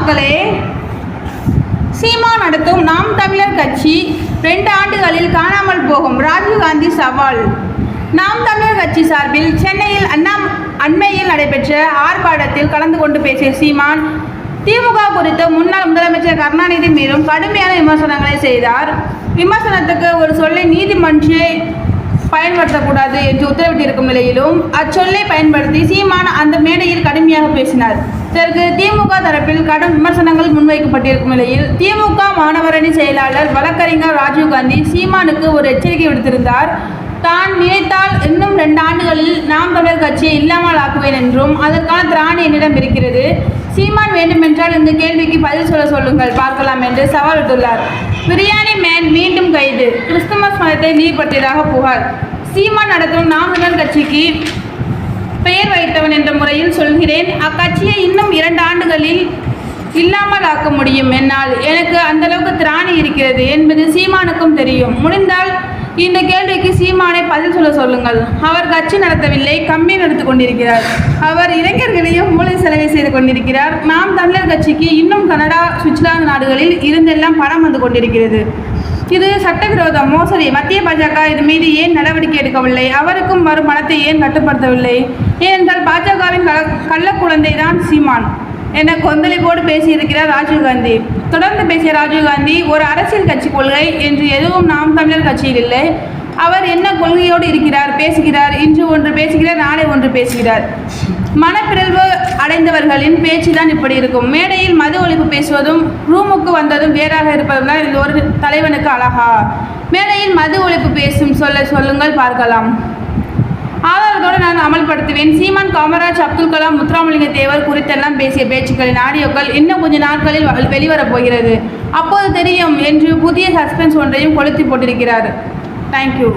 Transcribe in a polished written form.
மக்களே, சீமான் நடத்தும் நாம் தமிழர் கட்சி 2 ஆண்டுகளில் காணாமல் போகும் ராஜீவ்காந்தி சவால். நாம் தமிழர் கட்சி சார்பில் சென்னையில் அண்மையில் நடைபெற்ற ஆர்ப்பாட்டத்தில் கலந்து கொண்டு பேசிய சீமான், திமுக குறித்த முன்னாள் முதலமைச்சர் கருணாநிதி மீதும் கடுமையான விமர்சனங்களை செய்தார். விமர்சனத்துக்கு ஒரு சொல்லை நீதிமன்றே பயன்படுத்தக்கூடாது என்று உத்தரவிட்டிருக்கும் நிலையிலும் அச்சொல்லை பயன்படுத்தி சீமான் அந்த மேடையில் கடுமையாக பேசினார். இதற்கு திமுக தரப்பில் கடும் விமர்சனங்கள் முன்வைக்கப்பட்டிருக்கும் நிலையில் திமுக மாணவரணி செயலாளர் வழக்கறிஞர் ராஜீவ்காந்தி சீமானுக்கு ஒரு எச்சரிக்கை விடுத்திருந்தார். தான் நினைத்தால் இன்னும் 2 ஆண்டுகளில் நாம் தமிழர் கட்சியை இல்லாமல் ஆக்குவேன் என்றும் அதற்கான திராணி என்னிடம் இருக்கிறது. சீமான் வேண்டுமென்றால் இந்த கேள்விக்கு பதில் சொல்லுங்கள் பார்க்கலாம் என்று சவால் விட்டுள்ளார். பிரியாணி மேன் மீண்டும் கைது. கிறிஸ்துமஸ் மதத்தை நீர்பற்றியதாக புகார். சீமான் நடத்தும் நாம் தமிழர் கட்சிக்கு பெயர் வைத்தவன் என்ற முறையில் சொல்கிறேன், அக்கட்சியை இன்னும் 2 ஆண்டுகளில் இல்லாமல் ஆக்க முடியும். என்னால் எனக்கு அந்தளவுக்கு திராணி இருக்கிறது என்பது சீமானுக்கும் தெரியும். முடிந்தால் இந்த கேள்விக்கு சீமானை பதில் சொல்லுங்கள். அவர் கட்சி நடத்தவில்லை, கம்பி நடத்திக் கொண்டிருக்கிறார். அவர் இளைஞர்களையும் மூளை செலவை செய்து கொண்டிருக்கிறார். நாம் தமிழர் கட்சிக்கு இன்னும் கனடா, சுவிட்சர்லாந்து நாடுகளில் இருந்தெல்லாம் பணம் வந்து கொண்டிருக்கிறது. இது சட்டவிரோத மோசடி. மத்திய பாஜக இது மீது ஏன் நடவடிக்கை எடுக்கவில்லை? அவருக்கும் வரும் பணத்தை ஏன் கட்டுப்படுத்தவில்லை? ஏனென்றால் பாஜகவின் கள்ளக்குழந்தை தான் சீமான் என கொந்தளிப்போடு பேசியிருக்கிறார் ராஜீவ்காந்தி. தொடர்ந்து பேசிய ராஜீவ்காந்தி, ஒரு அரசியல் கட்சி கொள்கை என்று எதுவும் நாம் தமிழர் கட்சியில் இல்லை. அவர் என்ன கொள்கையோடு பேசுகிறார். இன்று ஒன்று பேசுகிறார், நாளை ஒன்று பேசுகிறார். மனப்பிறழ்வு அடைந்தவர்களின் பேச்சு தான் இப்படி இருக்கும். மேடையில் மது ஒழிப்பு பேசுவதும் ரூமுக்கு வந்ததும் வேறாக இருப்பதும் தான் இது ஒரு தலைவனுக்கு அழகா? மேடையில் மது ஒழிப்பு பேசும் சொல்லுங்கள் பார்க்கலாம். ஆதாரத்தோடு நான் அமல்படுத்துவேன். சீமான் காமராஜ், அப்துல் கலாம், முத்துராமலிங்க தேவர் குறித்தெல்லாம் பேசிய பேச்சுக்களின் ஆடியோக்கள் இன்னும் கொஞ்ச நாட்களில் வெளிவரப் போகிறது. அப்போது தெரியும் என்று புதிய சஸ்பென்ஸ் ஒன்றையும் கொளுத்தி போட்டிருக்கிறார். தேங்க்யூ.